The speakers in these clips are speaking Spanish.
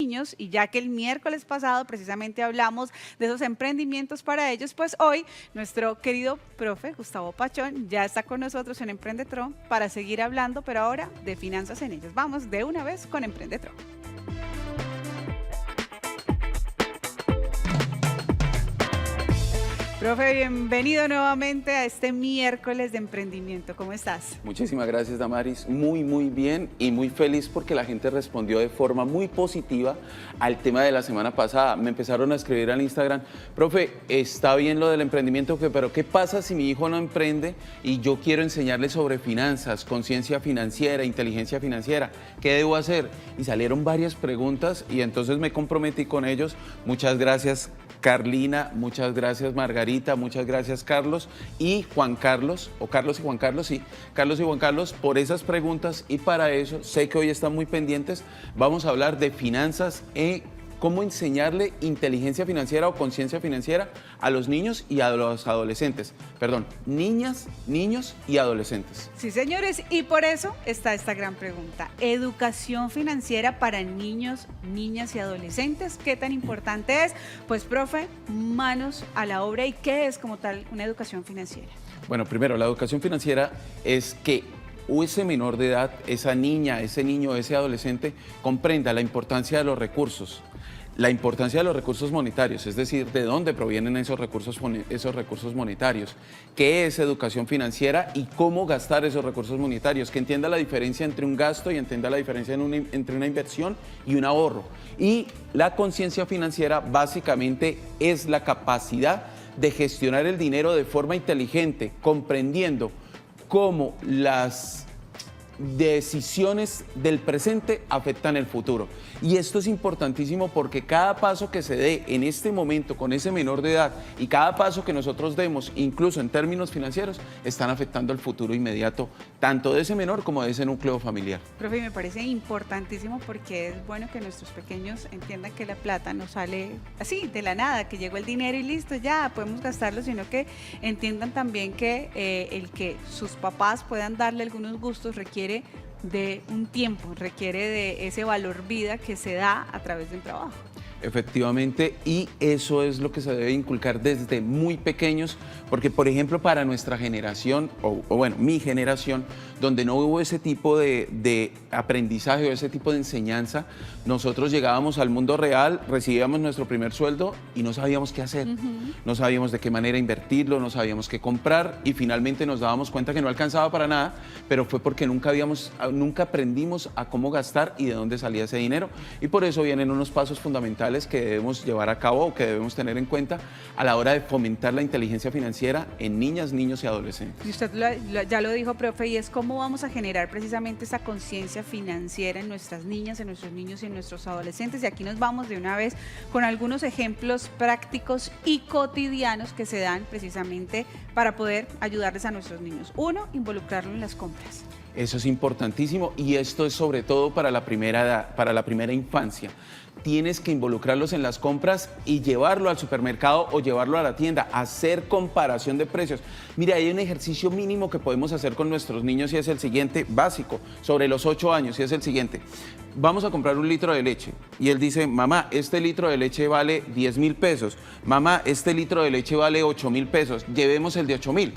niños, y ya que el miércoles pasado precisamente hablamos de esos emprendimientos para ellos, pues hoy nuestro querido profe Gustavo Pachón ya está con nosotros en Emprendetron para seguir hablando, pero ahora de finanzas en ellos. Vamos de una vez con Emprendetron. Profe, bienvenido nuevamente a este miércoles de emprendimiento. ¿Cómo estás? Muchísimas gracias, Damaris. Muy bien y muy feliz porque la gente respondió de forma muy positiva al tema de la semana pasada. Me empezaron a escribir al Instagram: profe, está bien lo del emprendimiento, pero ¿qué pasa si mi hijo no emprende y yo quiero enseñarle sobre finanzas, conciencia financiera, inteligencia financiera? ¿Qué debo hacer? Y salieron varias preguntas y entonces me comprometí con ellos. Muchas gracias, Carlina, muchas gracias, Margarita, muchas gracias, Carlos y Juan Carlos, o Carlos y Juan Carlos, sí, Carlos y Juan Carlos, por esas preguntas. Y para eso, sé que hoy están muy pendientes, vamos a hablar de finanzas, cómo enseñarle inteligencia financiera o conciencia financiera a los niños y a los adolescentes. Perdón, niñas, niños y adolescentes. Sí, señores, y por eso está esta gran pregunta. ¿Educación financiera para niños, niñas y adolescentes? ¿Qué tan importante es? Pues, profe, manos a la obra. ¿Y qué es como tal una educación financiera? Bueno, primero, la educación financiera es que ese menor de edad, esa niña, ese niño, ese adolescente, comprenda la importancia de los recursos. La importancia de los recursos monetarios, es decir, de dónde provienen esos recursos monetarios, qué es educación financiera y cómo gastar esos recursos monetarios, que entienda la diferencia entre un gasto y entienda la diferencia entre una inversión y un ahorro. Y la conciencia financiera básicamente es la capacidad de gestionar el dinero de forma inteligente, comprendiendo cómo las decisiones del presente afectan el futuro. Y esto es importantísimo porque cada paso que se dé en este momento con ese menor de edad y cada paso que nosotros demos, incluso en términos financieros, están afectando el futuro inmediato, tanto de ese menor como de ese núcleo familiar. Profe, me parece importantísimo porque es bueno que nuestros pequeños entiendan que la plata no sale así, de la nada, que llegó el dinero y listo, ya podemos gastarlo, sino que entiendan también que el que sus papás puedan darle algunos gustos requiere de un tiempo, requiere de ese valor vida que se da a través del trabajo. Efectivamente, y eso es lo que se debe inculcar desde muy pequeños, porque por ejemplo para nuestra generación, o bueno, mi generación, donde no hubo ese tipo de aprendizaje o ese tipo de enseñanza, nosotros llegábamos al mundo real, recibíamos nuestro primer sueldo y no sabíamos qué hacer, no sabíamos de qué manera invertirlo, no sabíamos qué comprar y finalmente nos dábamos cuenta que no alcanzaba para nada, pero fue porque nunca aprendimos a cómo gastar y de dónde salía ese dinero, y por eso vienen unos pasos fundamentales que debemos llevar a cabo o que debemos tener en cuenta a la hora de fomentar la inteligencia financiera en niñas, niños y adolescentes. Y usted ya lo dijo, profe, y es cómo vamos a generar precisamente esa conciencia financiera en nuestras niñas, en nuestros niños y en nuestros adolescentes. Y aquí nos vamos de una vez con algunos ejemplos prácticos y cotidianos que se dan precisamente para poder ayudarles a nuestros niños. Uno, involucrarlo en las compras. Eso es importantísimo y esto es sobre todo para la primera edad, para la primera infancia. Tienes que involucrarlos en las compras y llevarlo al supermercado o llevarlo a la tienda, hacer comparación de precios. Mira, hay un ejercicio mínimo que podemos hacer con nuestros niños y es el siguiente, básico, sobre los 8 años, y es el siguiente. Vamos a comprar 1 litro de leche y él dice: mamá, este litro de leche vale 10.000 pesos. Mamá, este litro de leche vale 8.000 pesos. Llevemos el de 8.000.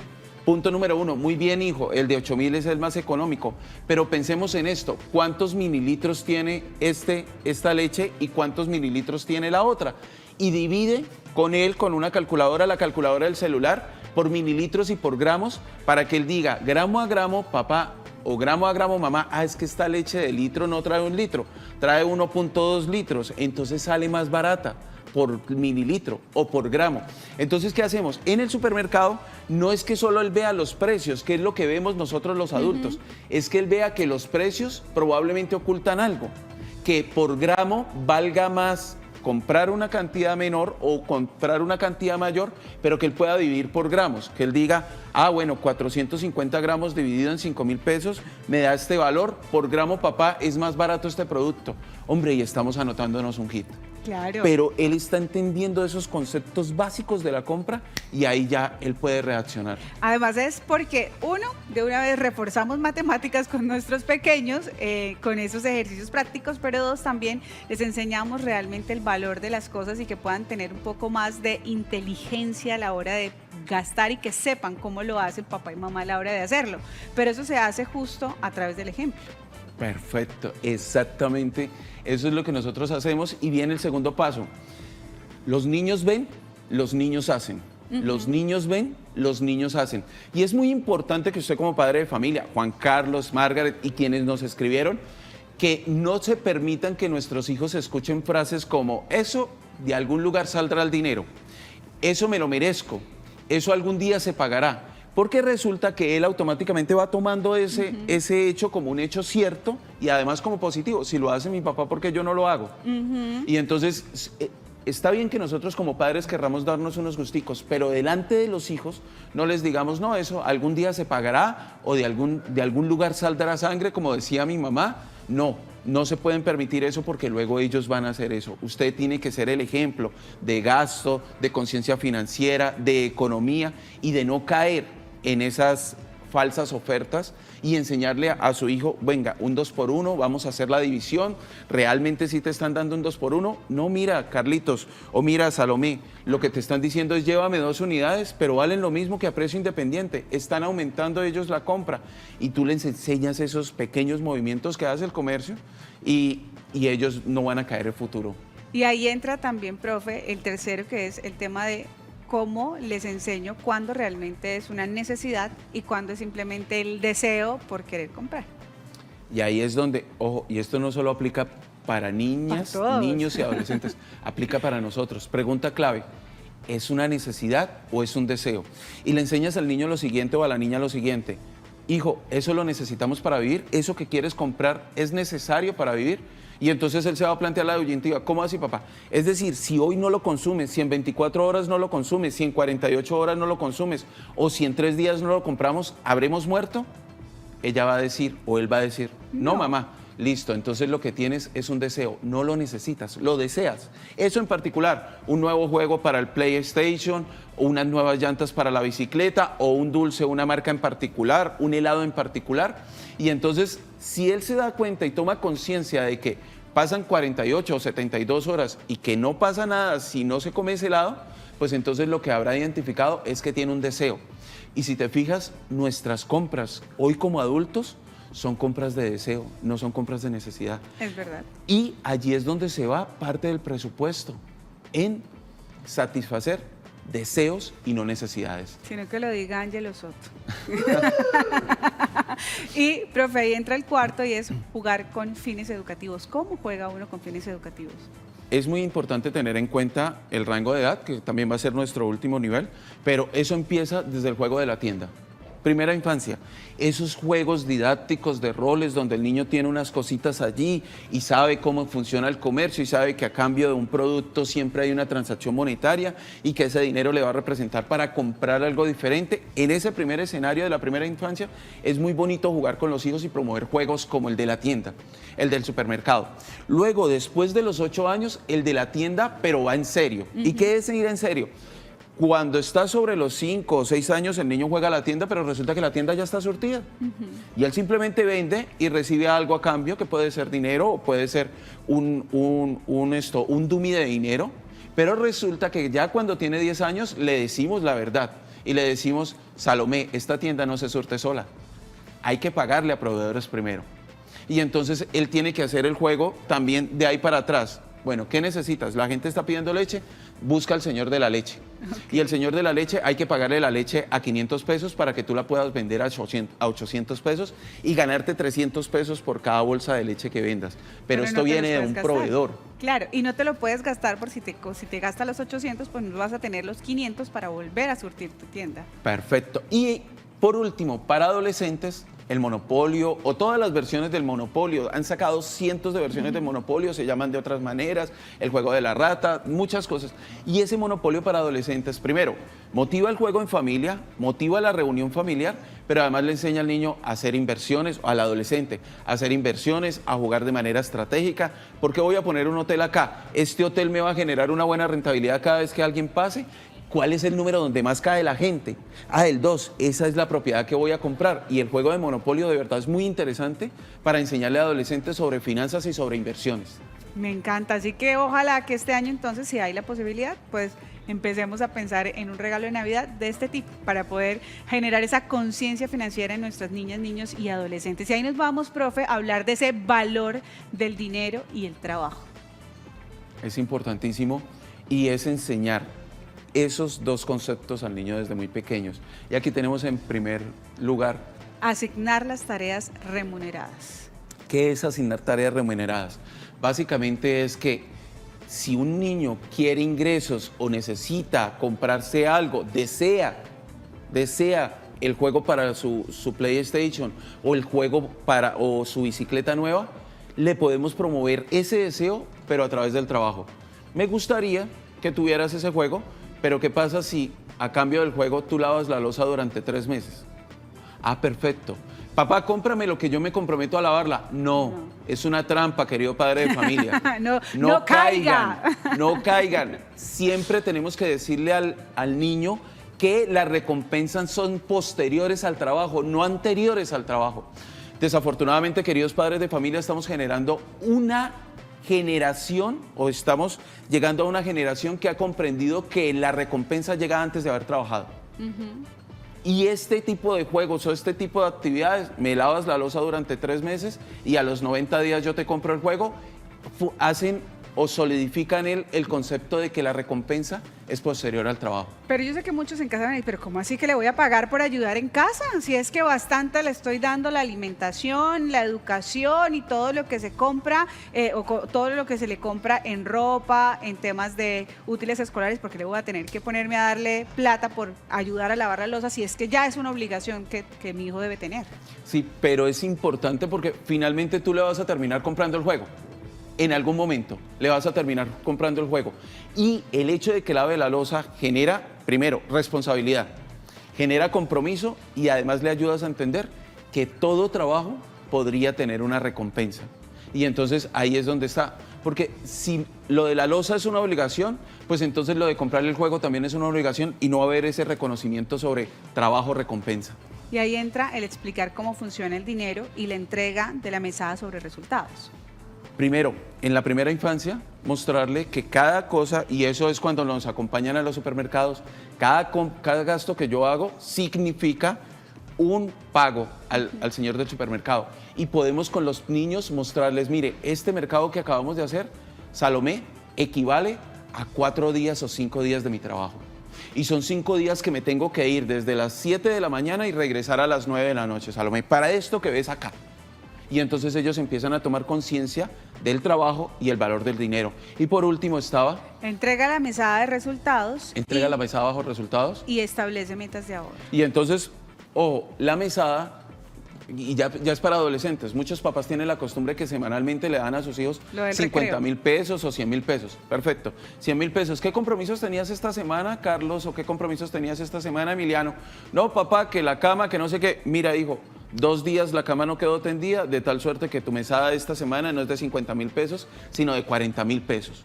Punto número 1, muy bien, hijo, el de 8.000 es el más económico, pero pensemos en esto: ¿cuántos mililitros tiene esta leche y cuántos mililitros tiene la otra? Y divide con él, con una calculadora, la calculadora del celular, por mililitros y por gramos, para que él diga gramo a gramo, papá, o gramo a gramo, mamá, es que esta leche de litro no trae 1 litro, trae 1.2 litros, entonces sale más barata por mililitro o por gramo. Entonces, ¿qué hacemos? En el supermercado no es que solo él vea los precios, que es lo que vemos nosotros los adultos, es que él vea que los precios probablemente ocultan algo, que por gramo valga más comprar una cantidad menor o comprar una cantidad mayor, pero que él pueda dividir por gramos, que él diga: bueno, 450 gramos dividido en 5.000 pesos me da este valor, por gramo, papá, es más barato este producto. Hombre, y estamos anotándonos un hit. Claro. pero él está entendiendo esos conceptos básicos de la compra y ahí ya él puede reaccionar. Además es porque uno, de una vez reforzamos matemáticas con nuestros pequeños, con esos ejercicios prácticos, pero dos, también les enseñamos realmente el valor de las cosas y que puedan tener un poco más de inteligencia a la hora de gastar y que sepan cómo lo hace papá y mamá a la hora de hacerlo. Pero eso se hace justo a través del ejemplo. Perfecto, exactamente. Eso es lo que nosotros hacemos y viene el segundo paso. Los niños ven, los niños hacen. Los niños ven, los niños hacen. Y es muy importante que usted como padre de familia, Juan Carlos, Margaret y quienes nos escribieron, que no se permitan que nuestros hijos escuchen frases como eso de algún lugar saldrá el dinero, eso me lo merezco, eso algún día se pagará. Porque resulta que él automáticamente va tomando ese hecho como un hecho cierto y además como positivo. Si lo hace mi papá, ¿por qué yo no lo hago? Y entonces está bien que nosotros como padres querramos darnos unos gusticos, pero delante de los hijos no les digamos, no, eso algún día se pagará o de algún lugar saldrá sangre, como decía mi mamá. No, no se pueden permitir eso porque luego ellos van a hacer eso. Usted tiene que ser el ejemplo de gasto, de conciencia financiera, de economía y de no caer en esas falsas ofertas y enseñarle a su hijo, venga, un 2x1, vamos a hacer la división, realmente sí te están dando un 2x1, no, mira, Carlitos, o mira, Salomé, lo que te están diciendo es llévame 2 unidades, pero valen lo mismo que a precio independiente, están aumentando ellos la compra y tú les enseñas esos pequeños movimientos que hace el comercio y ellos no van a caer en futuro. Y ahí entra también, profe, el tercero, que es el tema de cómo les enseño cuándo realmente es una necesidad y cuándo es simplemente el deseo por querer comprar. Y ahí es donde, ojo, y esto no solo aplica para niñas, niños y adolescentes, aplica para nosotros. Pregunta clave, ¿es una necesidad o es un deseo? Y le enseñas al niño lo siguiente o a la niña lo siguiente, hijo, ¿eso lo necesitamos para vivir? ¿Eso que quieres comprar es necesario para vivir? Y entonces él se va a plantear la disyuntiva, ¿cómo así, papá? Es decir, si hoy no lo consumes, si en 24 horas no lo consumes, si en 48 horas no lo consumes, o si en 3 días no lo compramos, ¿habremos muerto? Ella va a decir, o él va a decir, no, mamá, listo, entonces lo que tienes es un deseo, no lo necesitas, lo deseas. Eso en particular, un nuevo juego para el PlayStation, unas nuevas llantas para la bicicleta, o un dulce, una marca en particular, un helado en particular. Y entonces, si él se da cuenta y toma conciencia de que pasan 48 o 72 horas y que no pasa nada si no se come ese helado, pues entonces lo que habrá identificado es que tiene un deseo. Y si te fijas, nuestras compras hoy como adultos son compras de deseo, no son compras de necesidad. Es verdad. Y allí es donde se va parte del presupuesto, en satisfacer deseos y no necesidades. Sino que lo diga Ángelo Soto. Y, profe, ahí entra el cuarto y es jugar con fines educativos. ¿Cómo juega uno con fines educativos? Es muy importante tener en cuenta el rango de edad, que también va a ser nuestro último nivel, pero eso empieza desde el juego de la tienda. Primera infancia, esos juegos didácticos de roles donde el niño tiene unas cositas allí y sabe cómo funciona el comercio y sabe que a cambio de un producto siempre hay una transacción monetaria y que ese dinero le va a representar para comprar algo diferente. En ese primer escenario de la primera infancia es muy bonito jugar con los hijos y promover juegos como el de la tienda, el del supermercado. Luego, después de los 8 años, el de la tienda, pero va en serio. ¿Y qué es ir en serio? Cuando está sobre los 5 o 6 años, el niño juega a la tienda, pero resulta que la tienda ya está surtida. Y él simplemente vende y recibe algo a cambio, que puede ser dinero o puede ser un dummy de dinero. Pero resulta que ya cuando tiene 10 años le decimos la verdad y le decimos, Salomé, esta tienda no se surte sola. Hay que pagarle a proveedores primero. Y entonces él tiene que hacer el juego también de ahí para atrás. Bueno, ¿qué necesitas? La gente está pidiendo leche, busca al señor de la leche. Okay. Y el señor de la leche hay que pagarle la leche a 500 pesos para que tú la puedas vender a 800 pesos y ganarte 300 pesos por cada bolsa de leche que vendas. Pero esto viene de un proveedor. Claro, y no te lo puedes gastar por si te gastas los 800, pues no vas a tener los 500 para volver a surtir tu tienda. Perfecto. Y por último, para adolescentes, el Monopolio o todas las versiones del Monopolio. Han sacado cientos de versiones del Monopolio, se llaman de otras maneras, el juego de la rata, muchas cosas. Y ese Monopolio para adolescentes, primero, motiva el juego en familia, motiva la reunión familiar, pero además le enseña al niño a hacer inversiones, o al adolescente, a hacer inversiones, a jugar de manera estratégica. ¿Por qué voy a poner un hotel acá? ¿Este hotel me va a generar una buena rentabilidad cada vez que alguien pase? ¿Cuál es el número donde más cae la gente? Ah, el 2, esa es la propiedad que voy a comprar. Y el juego de Monopolio de verdad es muy interesante para enseñarle a adolescentes sobre finanzas y sobre inversiones. Me encanta, así que ojalá que este año entonces, si hay la posibilidad, pues empecemos a pensar en un regalo de Navidad de este tipo para poder generar esa conciencia financiera en nuestras niñas, niños y adolescentes. Y ahí nos vamos, profe, a hablar de ese valor del dinero y el trabajo. Es importantísimo y es enseñar esos dos conceptos al niño desde muy pequeños. Y aquí tenemos en primer lugar... Asignar las tareas remuneradas. ¿Qué es asignar tareas remuneradas? Básicamente es que si un niño quiere ingresos o necesita comprarse algo, desea el juego para su PlayStation o el juego o su bicicleta nueva, le podemos promover ese deseo, pero a través del trabajo. Me gustaría que tuvieras ese juego, pero ¿qué pasa si a cambio del juego tú lavas la loza durante 3 meses? Ah, perfecto. Papá, cómprame lo que yo me comprometo a lavarla. No, es una trampa, querido padre de familia. No caigan. No caigan. Siempre tenemos que decirle al niño que las recompensas son posteriores al trabajo, no anteriores al trabajo. Desafortunadamente, queridos padres de familia, estamos generando una generación, o estamos llegando a una generación que ha comprendido que la recompensa llega antes de haber trabajado. Y este tipo de juegos o este tipo de actividades, me lavas la loza durante 3 meses y a los 90 días yo te compro el juego, hacen o solidifican el concepto de que la recompensa es posterior al trabajo. Pero yo sé que muchos en casa van a decir, pero ¿cómo así que le voy a pagar por ayudar en casa? Si es que bastante le estoy dando la alimentación, la educación y todo lo que se compra, todo lo que se le compra en ropa, en temas de útiles escolares, porque le voy a tener que ponerme a darle plata por ayudar a lavar la loza, si es que ya es una obligación que mi hijo debe tener. Sí, pero es importante porque finalmente tú le vas a terminar comprando el juego. En algún momento le vas a terminar comprando el juego. Y el hecho de que lave la loza genera, primero, responsabilidad, genera compromiso y además le ayudas a entender que todo trabajo podría tener una recompensa. Y entonces ahí es donde está. Porque si lo de la loza es una obligación, pues entonces lo de comprarle el juego también es una obligación y no va a haber ese reconocimiento sobre trabajo-recompensa. Y ahí entra el explicar cómo funciona el dinero y la entrega de la mesada sobre resultados. Primero, en la primera infancia, mostrarle que cada cosa, y eso es cuando nos acompañan a los supermercados, cada gasto que yo hago significa un pago al señor del supermercado. Y podemos con los niños mostrarles, mire, este mercado que acabamos de hacer, Salomé, equivale a 4 días o 5 días de mi trabajo. Y son 5 días que me tengo que ir desde las 7 de la mañana y regresar a las 9 de la noche, Salomé, para esto que ves acá. Y entonces ellos empiezan a tomar conciencia del trabajo y el valor del dinero. Y por último estaba... Entrega la mesada de resultados. Entrega la mesada bajo resultados. Y establece metas de ahorro. Y entonces, la mesada, y ya es para adolescentes. Muchos papás tienen la costumbre que semanalmente le dan a sus hijos 50,000 pesos o 100,000 pesos. Perfecto, 100,000 pesos. ¿Qué compromisos tenías esta semana, Carlos? ¿O qué compromisos tenías esta semana, Emiliano? No, papá, que la cama, que no sé qué. Mira, hijo, 2 días la cama no quedó tendida, de tal suerte que tu mesada de esta semana no es de 50,000 pesos, sino de 40,000 pesos,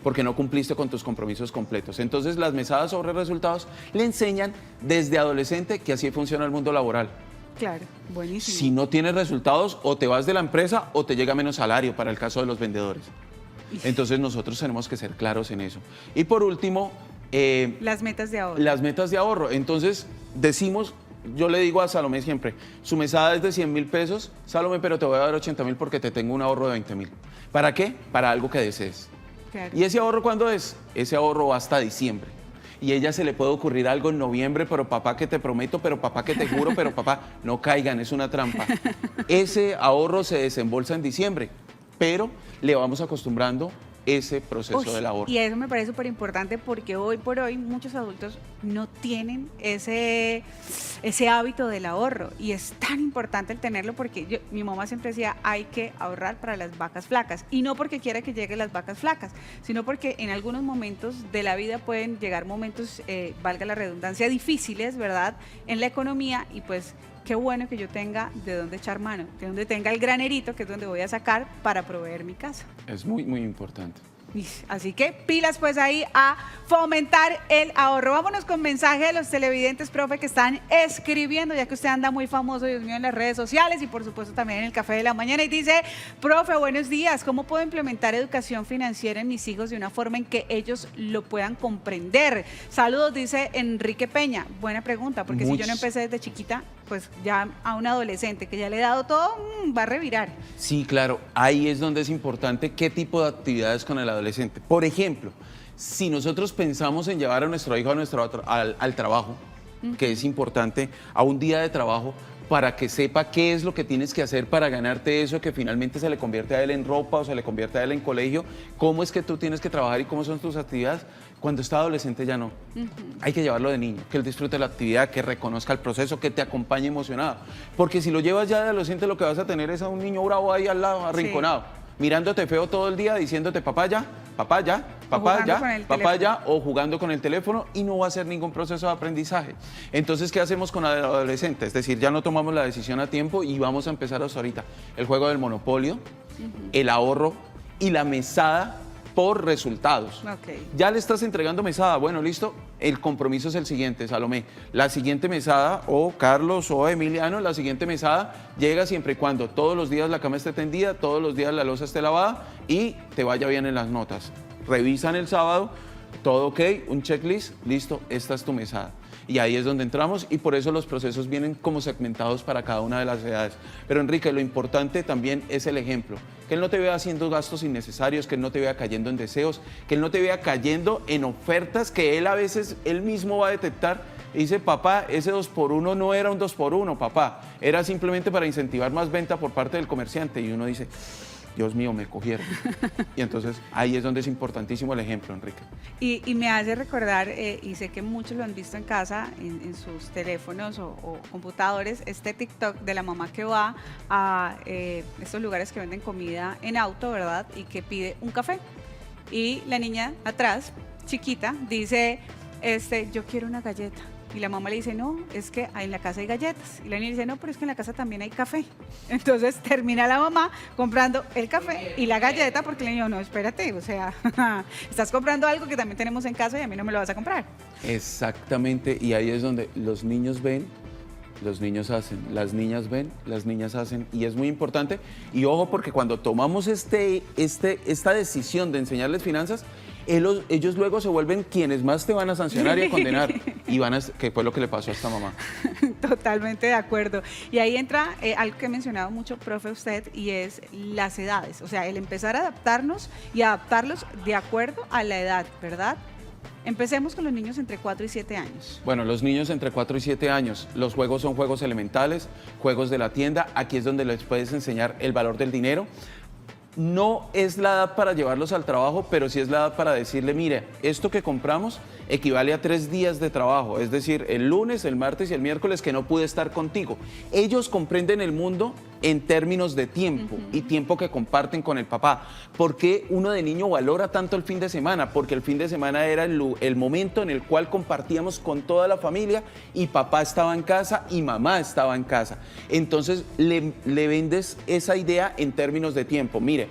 porque no cumpliste con tus compromisos completos. Entonces, las mesadas sobre resultados le enseñan desde adolescente que así funciona el mundo laboral. Claro, buenísimo. Si no tienes resultados, o te vas de la empresa o te llega menos salario para el caso de los vendedores. Entonces, nosotros tenemos que ser claros en eso. Y por último... las metas de ahorro. Las metas de ahorro. Entonces, decimos... Yo le digo a Salomé siempre, su mesada es de 100,000 pesos, Salomé, pero te voy a dar 80,000 porque te tengo un ahorro de 20,000. ¿Para qué? Para algo que desees. Claro. ¿Y ese ahorro cuándo es? Ese ahorro va hasta diciembre. Y a ella se le puede ocurrir algo en noviembre, pero papá que te prometo, pero papá que te juro, pero papá, no caigan, es una trampa. Ese ahorro se desembolsa en diciembre, pero le vamos acostumbrando ese proceso del ahorro. Y eso me parece súper importante porque hoy por hoy muchos adultos no tienen ese hábito del ahorro y es tan importante el tenerlo porque mi mamá siempre decía hay que ahorrar para las vacas flacas y no porque quiera que lleguen las vacas flacas, sino porque en algunos momentos de la vida pueden llegar momentos, valga la redundancia, difíciles, ¿verdad? En la economía y pues qué bueno que yo tenga de dónde echar mano, de donde tenga el granerito, que es donde voy a sacar para proveer mi casa. Es muy, muy importante. Así que pilas pues ahí a fomentar el ahorro. Vámonos con mensaje de los televidentes, profe, que están escribiendo, ya que usted anda muy famoso, Dios mío, en las redes sociales y por supuesto también en el Café de la Mañana. Y dice, profe, buenos días, ¿cómo puedo implementar educación financiera en mis hijos de una forma en que ellos lo puedan comprender? Saludos, dice Enrique Peña. Buena pregunta, porque si yo no empecé desde chiquita, pues ya a un adolescente que ya le he dado todo, va a revirar. Sí, claro, ahí es donde es importante qué tipo de actividades con el adolescente. Por ejemplo, si nosotros pensamos en llevar a nuestro hijo al trabajo, que es importante, a un día de trabajo, para que sepa qué es lo que tienes que hacer para ganarte eso que finalmente se le convierte a él en ropa o se le convierte a él en colegio, cómo es que tú tienes que trabajar y cómo son tus actividades. Cuando está adolescente ya no. Hay que llevarlo de niño, que él disfrute la actividad, que reconozca el proceso, que te acompañe emocionado. Porque si lo llevas ya de adolescente, lo que vas a tener es a un niño bravo ahí al lado, arrinconado, mirándote feo todo el día, diciéndote papá ya, papá ya, papá ya, papá ya, o jugando con el teléfono y no va a ser ningún proceso de aprendizaje. Entonces, ¿qué hacemos con el adolescente? Es decir, ya no tomamos la decisión a tiempo y vamos a empezar hasta ahorita. El juego del monopolio, el ahorro y la mesada por resultados. Ya le estás entregando mesada, bueno, listo, el compromiso es el siguiente, Salomé. La siguiente mesada, o Carlos o Emiliano, la siguiente mesada llega siempre y cuando todos los días la cama esté tendida, todos los días la loza esté lavada y te vaya bien en las notas. Revisan el sábado, todo ok, un checklist, listo, esta es tu mesada. Y ahí es donde entramos y por eso los procesos vienen como segmentados para cada una de las edades. Pero Enrique, lo importante también es el ejemplo. Que él no te vea haciendo gastos innecesarios, que él no te vea cayendo en deseos, que él no te vea cayendo en ofertas que él a veces, él mismo va a detectar y dice, papá, ese 2x1 no era un 2x1, papá, era simplemente para incentivar más venta por parte del comerciante. Y uno dice, Dios mío, me cogieron. Y entonces ahí es donde es importantísimo el ejemplo, Enrique. Y me hace recordar, y sé que muchos lo han visto en casa, en sus teléfonos o computadores, este TikTok de la mamá que va a estos lugares que venden comida en auto, ¿verdad? Y que pide un café. Y la niña atrás, chiquita, dice, yo quiero una galleta. Y la mamá le dice, no, es que en la casa hay galletas. Y la niña dice, no, pero es que en la casa también hay café. Entonces termina la mamá comprando el café y la galleta porque le dijo, no, espérate, o sea, estás comprando algo que también tenemos en casa y a mí no me lo vas a comprar. Exactamente, y ahí es donde los niños ven, los niños hacen, las niñas ven, las niñas hacen, y es muy importante. Y ojo, porque cuando tomamos esta decisión de enseñarles finanzas, ellos luego se vuelven quienes más te van a sancionar y a condenar, y que fue lo que le pasó a esta mamá. Totalmente de acuerdo. Y ahí entra algo que ha mencionado mucho, profe, usted, y es las edades. O sea, el empezar a adaptarnos y adaptarlos de acuerdo a la edad, ¿verdad? Empecemos con los niños entre 4 y 7 años. Bueno, los niños entre 4 y 7 años, los juegos son juegos elementales, juegos de la tienda, aquí es donde les puedes enseñar el valor del dinero. No es la edad para llevarlos al trabajo, pero sí es la edad para decirle, mire, esto que compramos equivale a 3 días de trabajo, es decir, el lunes, el martes y el miércoles que no pude estar contigo. Ellos comprenden el mundo en términos de tiempo y tiempo que comparten con el papá. ¿Por qué uno de niño valora tanto el fin de semana? Porque el fin de semana era el momento en el cual compartíamos con toda la familia y papá estaba en casa y mamá estaba en casa. Entonces le vendes esa idea en términos de tiempo. Mire,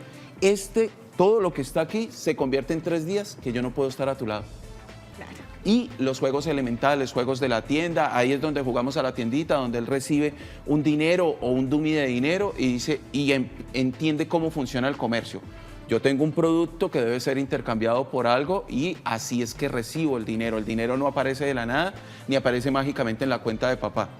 todo lo que está aquí se convierte en 3 días que yo no puedo estar a tu lado. Y los juegos elementales, juegos de la tienda, ahí es donde jugamos a la tiendita, donde él recibe un dinero o un dummy de dinero y dice entiende cómo funciona el comercio. Yo tengo un producto que debe ser intercambiado por algo y así es que recibo el dinero. El dinero no aparece de la nada ni aparece mágicamente en la cuenta de papá.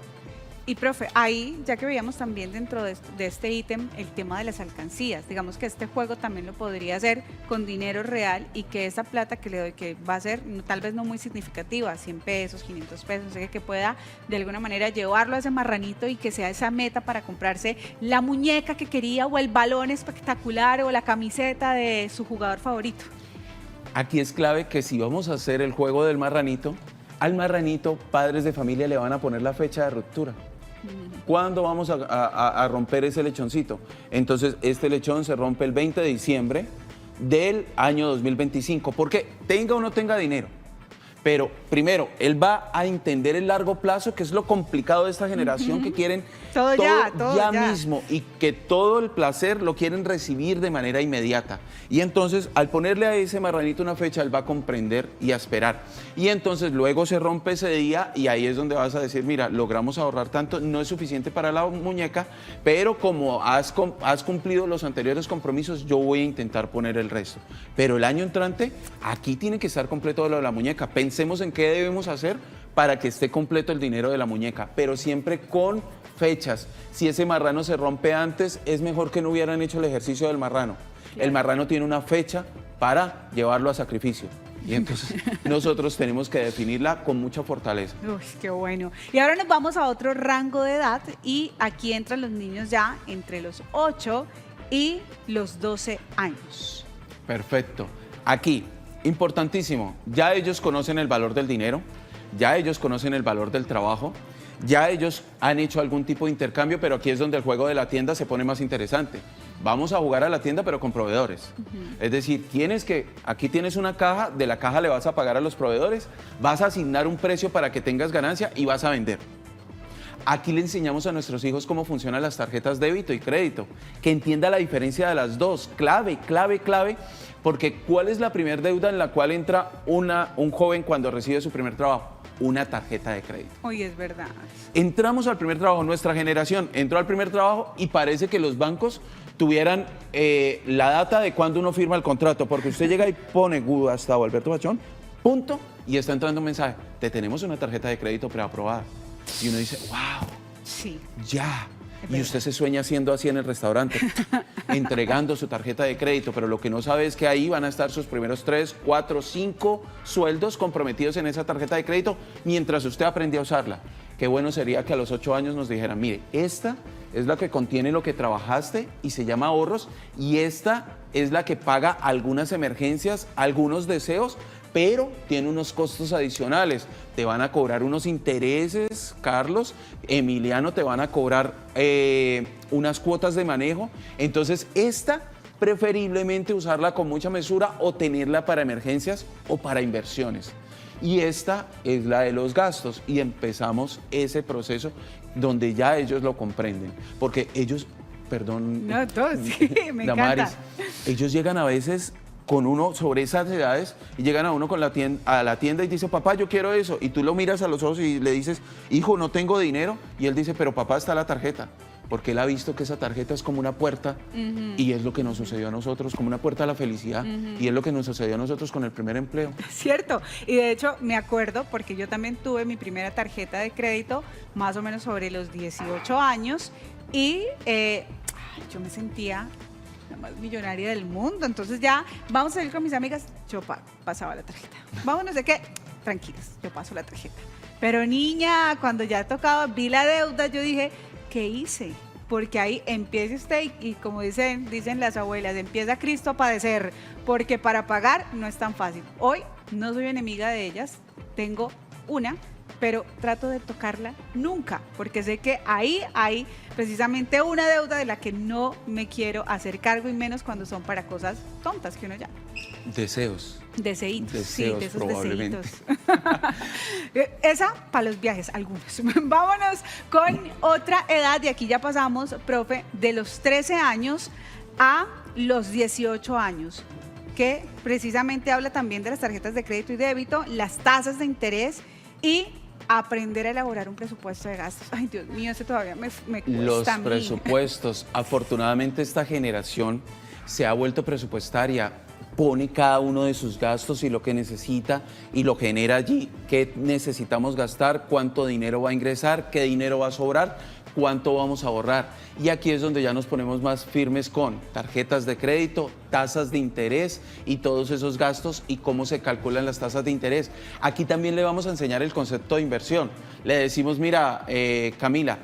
Y profe, ahí, ya que veíamos también dentro de este ítem el tema de las alcancías, digamos que este juego también lo podría hacer con dinero real y que esa plata que le doy, que va a ser tal vez no muy significativa, 100 pesos, 500 pesos, que pueda de alguna manera llevarlo a ese marranito y que sea esa meta para comprarse la muñeca que quería o el balón espectacular o la camiseta de su jugador favorito. Aquí es clave que si vamos a hacer el juego del marranito, al marranito padres de familia le van a poner la fecha de ruptura. ¿Cuándo vamos a romper ese lechoncito? Entonces, este lechón se rompe el 20 de diciembre del año 2025, porque tenga o no tenga dinero. Pero primero, él va a entender el largo plazo, que es lo complicado de esta generación, que quieren todo ya mismo y que todo el placer lo quieren recibir de manera inmediata. Y entonces, al ponerle a ese marranito una fecha, él va a comprender y a esperar. Y entonces luego se rompe ese día y ahí es donde vas a decir, mira, logramos ahorrar tanto, no es suficiente para la muñeca, pero como has cumplido los anteriores compromisos, yo voy a intentar poner el resto. Pero el año entrante, aquí tiene que estar completo lo de la muñeca. Pensemos en qué debemos hacer para que esté completo el dinero de la muñeca, pero siempre con fechas. Si ese marrano se rompe antes, es mejor que no hubieran hecho el ejercicio del marrano. Claro. El marrano tiene una fecha para llevarlo a sacrificio. Y entonces nosotros tenemos que definirla con mucha fortaleza. Uy, qué bueno. Y ahora nos vamos a otro rango de edad y aquí entran los niños ya entre los 8 y los 12 años. Perfecto. Aquí, importantísimo, ya ellos conocen el valor del dinero, ya ellos conocen el valor del trabajo, ya ellos han hecho algún tipo de intercambio, pero aquí es donde el juego de la tienda se pone más interesante. Vamos a jugar a la tienda, pero con proveedores. Es decir, aquí tienes una caja, de la caja le vas a pagar a los proveedores, vas a asignar un precio para que tengas ganancia y vas a vender. Aquí le enseñamos a nuestros hijos cómo funcionan las tarjetas débito y crédito, que entienda la diferencia de las dos. Clave, clave, clave, porque ¿cuál es la primera deuda en la cual entra un joven cuando recibe su primer trabajo? Una tarjeta de crédito. Hoy es verdad. Entramos al primer trabajo, nuestra generación entró al primer trabajo y parece que los bancos tuvieran la data de cuándo uno firma el contrato, porque usted llega y pone Gustavo Alberto Bachón, punto, y está entrando un mensaje, te tenemos una tarjeta de crédito preaprobada. Y uno dice, wow, sí, ya. Y usted se sueña haciendo así en el restaurante, entregando su tarjeta de crédito, pero lo que no sabe es que ahí van a estar sus primeros 3, 4, 5 sueldos comprometidos en esa tarjeta de crédito mientras usted aprende a usarla. Qué bueno sería que a los 8 años nos dijeran, mire, esta es la que contiene lo que trabajaste y se llama ahorros, y esta es la que paga algunas emergencias, algunos deseos, pero tiene unos costos adicionales. Te van a cobrar unos intereses, Carlos, Emiliano, te van a cobrar unas cuotas de manejo. Entonces, esta preferiblemente usarla con mucha mesura o tenerla para emergencias o para inversiones. Y esta es la de los gastos y empezamos ese proceso donde ya ellos lo comprenden, porque ellos, perdón, no, todo, sí, me Damaris, encanta. Ellos llegan a veces con uno sobre esas edades y llegan a uno a la tienda y dice, papá, yo quiero eso, y tú lo miras a los ojos y le dices, hijo, no tengo dinero, y él dice, pero papá, está la tarjeta, porque él ha visto que esa tarjeta es como una puerta y es lo que nos sucedió a nosotros, como una puerta a la felicidad, y es lo que nos sucedió a nosotros con el primer empleo. Cierto, y de hecho me acuerdo porque yo también tuve mi primera tarjeta de crédito más o menos sobre los 18 años y yo me sentía la más millonaria del mundo, entonces ya vamos a ir con mis amigas, yo pasaba la tarjeta, vamos no sé qué, tranquilos, yo paso la tarjeta, pero niña, cuando ya tocaba, vi la deuda, yo dije, ¿qué hice? Porque ahí empieza usted y como dicen las abuelas, empieza Cristo a padecer, porque para pagar no es tan fácil. Hoy no soy enemiga de ellas, tengo una, pero trato de tocarla nunca, porque sé que ahí hay precisamente una deuda de la que no me quiero hacer cargo, y menos cuando son para cosas tontas que uno llama. Deseos. Deseitos, sí, de esos probablemente. deseitos. Esa para los viajes, algunos. Vámonos con otra edad, y aquí ya pasamos, profe, de los 13 años a los 18 años, que precisamente habla también de las tarjetas de crédito y débito, las tasas de interés y aprender a elaborar un presupuesto de gastos. Ay, Dios mío, ese todavía me cuesta Los a mí. presupuestos. Afortunadamente esta generación se ha vuelto presupuestaria. pone cada uno de sus gastos y lo que necesita y lo genera allí, qué necesitamos gastar, cuánto dinero va a ingresar, qué dinero va a sobrar, cuánto vamos a ahorrar. Y aquí es donde ya nos ponemos más firmes con tarjetas de crédito, tasas de interés y todos esos gastos y cómo se calculan las tasas de interés. Aquí también le vamos a enseñar el concepto de inversión. Le decimos, mira, Camila,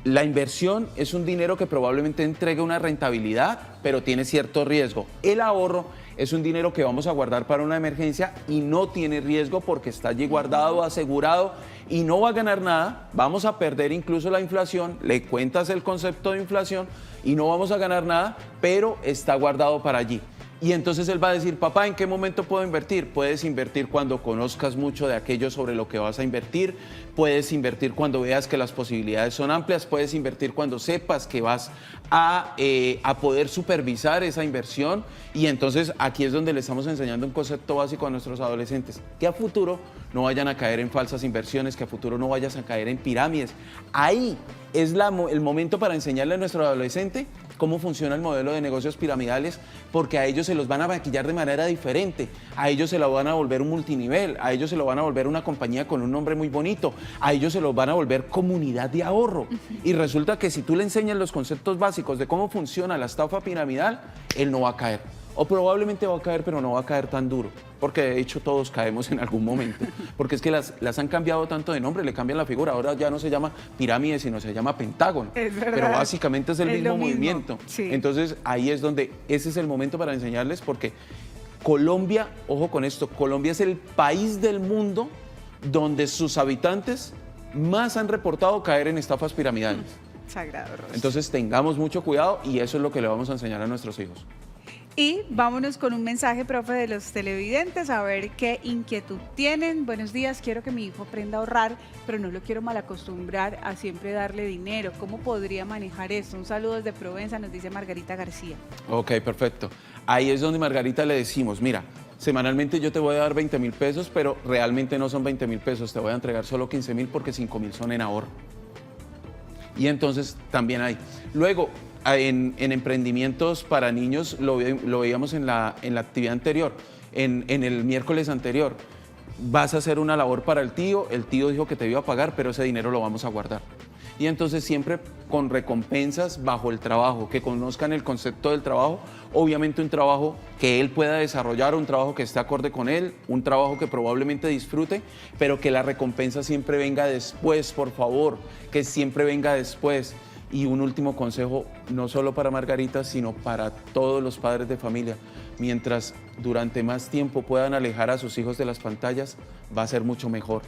la inversión es un dinero que probablemente entregue una rentabilidad, pero tiene cierto riesgo. El ahorro es un dinero que vamos a guardar para una emergencia y no tiene riesgo porque está allí guardado, asegurado y no va a ganar nada. Vamos a perder incluso la inflación, le cuentas el concepto de inflación y no vamos a ganar nada, pero está guardado para allí. Y entonces él va a decir, papá, ¿en qué momento puedo invertir? Puedes invertir cuando conozcas mucho de aquello sobre lo que vas a invertir, puedes invertir cuando veas que las posibilidades son amplias, puedes invertir cuando sepas que vas a poder supervisar esa inversión. Y entonces aquí es donde le estamos enseñando un concepto básico a nuestros adolescentes, que a futuro no vayan a caer en falsas inversiones, que a futuro no vayas a caer en pirámides. Ahí es el momento para enseñarle a nuestro adolescente cómo funciona el modelo de negocios piramidales, porque a ellos se los van a maquillar de manera diferente, a ellos se lo van a volver un multinivel, a ellos se lo van a volver una compañía con un nombre muy bonito, a ellos se los van a volver comunidad de ahorro. Y resulta que si tú le enseñas los conceptos básicos de cómo funciona la estafa piramidal, él no va a caer. O probablemente va a caer, pero no va a caer tan duro, porque de hecho todos caemos en algún momento, porque es que las han cambiado tanto de nombre, le cambian la figura, ahora ya no se llama pirámide, sino se llama pentágono, pero básicamente es el mismo movimiento. Sí. Entonces ahí es donde ese es el momento para enseñarles, porque Colombia, ojo con esto, Colombia es el país del mundo donde sus habitantes más han reportado caer en estafas piramidales. Sagrado, Rosa. Entonces tengamos mucho cuidado y eso es lo que le vamos a enseñar a nuestros hijos. Y vámonos con un mensaje, profe, de los televidentes, a ver qué inquietud tienen. Buenos días, quiero que mi hijo aprenda a ahorrar, pero no lo quiero malacostumbrar a siempre darle dinero. ¿Cómo podría manejar esto? Un saludo desde Provenza, nos dice Margarita García. Ok, perfecto. Ahí es donde Margarita le decimos, mira, semanalmente yo te voy a dar 20.000 pesos, pero realmente no son 20.000 pesos, te voy a entregar solo 15.000 porque 5.000 son en ahorro. Y entonces también hay. Luego, en emprendimientos para niños, lo veíamos en la actividad anterior, en el miércoles anterior. Vas a hacer una labor para el tío dijo que te iba a pagar, pero ese dinero lo vamos a guardar. Y entonces siempre con recompensas bajo el trabajo, que conozcan el concepto del trabajo, obviamente un trabajo que él pueda desarrollar, un trabajo que esté acorde con él, un trabajo que probablemente disfrute, pero que la recompensa siempre venga después, por favor, que siempre venga después. Y un último consejo, no solo para Margarita, sino para todos los padres de familia. Mientras durante más tiempo puedan alejar a sus hijos de las pantallas, va a ser mucho mejor.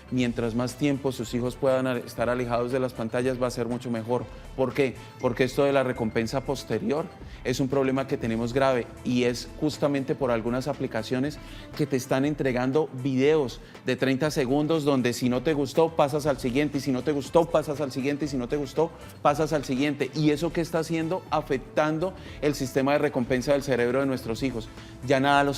Mientras más tiempo sus hijos puedan estar alejados de las pantallas, va a ser mucho mejor. ¿Por qué? Porque esto de la recompensa posterior es un problema que tenemos grave y es justamente por algunas aplicaciones que te están entregando videos de 30 segundos donde si no te gustó, pasas al siguiente, y si no te gustó, pasas al siguiente, y si no te gustó, pasas al siguiente. ¿Y eso qué está haciendo? Afectando el sistema de recompensa del cerebro de nuestros hijos. Ya nada los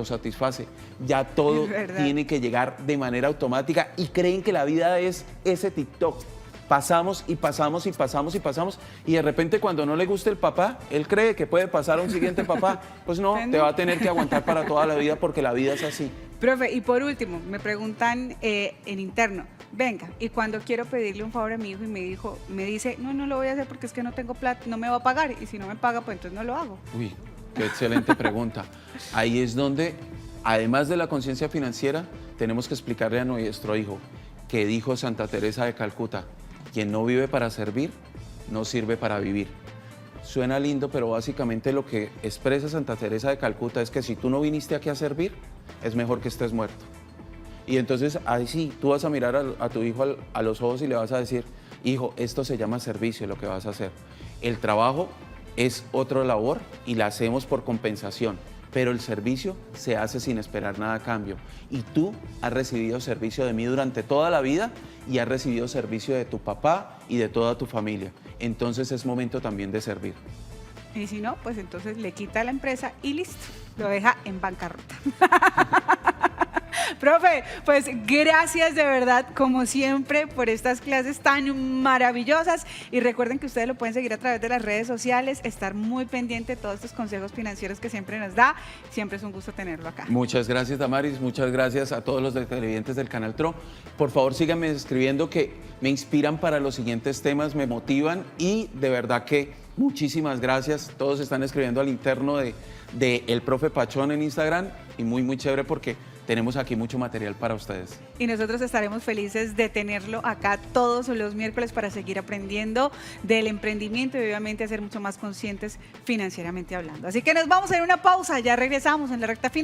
satisface, ya todo tiene que llegar de manera automática y creen que la vida es ese TikTok. Pasamos y pasamos y pasamos y pasamos y de repente cuando no le gusta el papá, él cree que puede pasar a un siguiente papá. Pues no, te va a tener que aguantar para toda la vida porque la vida es así. Profe, y por último, me preguntan en interno, venga, y cuando quiero pedirle un favor a mi hijo y me dice, no lo voy a hacer porque es que no tengo plata, no me va a pagar, y si no me paga, pues entonces no lo hago. Uy, qué excelente pregunta. Ahí es donde, además de la conciencia financiera, tenemos que explicarle a nuestro hijo que dijo Santa Teresa de Calcuta, quien no vive para servir, no sirve para vivir. Suena lindo, pero básicamente lo que expresa Santa Teresa de Calcuta es que si tú no viniste aquí a servir, es mejor que estés muerto. Y entonces ahí sí, tú vas a mirar a tu hijo a los ojos y le vas a decir, hijo, esto se llama servicio, lo que vas a hacer. El trabajo es otra labor y la hacemos por compensación, pero el servicio se hace sin esperar nada a cambio. Y tú has recibido servicio de mí durante toda la vida y has recibido servicio de tu papá y de toda tu familia. Entonces es momento también de servir. Y si no, pues entonces le quita la empresa y listo, lo deja en bancarrota. Profe, pues gracias de verdad, como siempre, por estas clases tan maravillosas. Y recuerden que ustedes lo pueden seguir a través de las redes sociales, estar muy pendiente de todos estos consejos financieros que siempre nos da. Siempre es un gusto tenerlo acá. Muchas gracias, Damaris. Muchas gracias a todos los televidentes del Canal Tro. Por favor, síganme escribiendo, que me inspiran para los siguientes temas, me motivan, y de verdad que muchísimas gracias. Todos están escribiendo al interno de El Profe Pachón en Instagram, y muy chévere porque tenemos aquí mucho material para ustedes. Y nosotros estaremos felices de tenerlo acá todos los miércoles para seguir aprendiendo del emprendimiento y obviamente ser mucho más conscientes financieramente hablando. Así que nos vamos a ir a una pausa, ya regresamos en la recta final.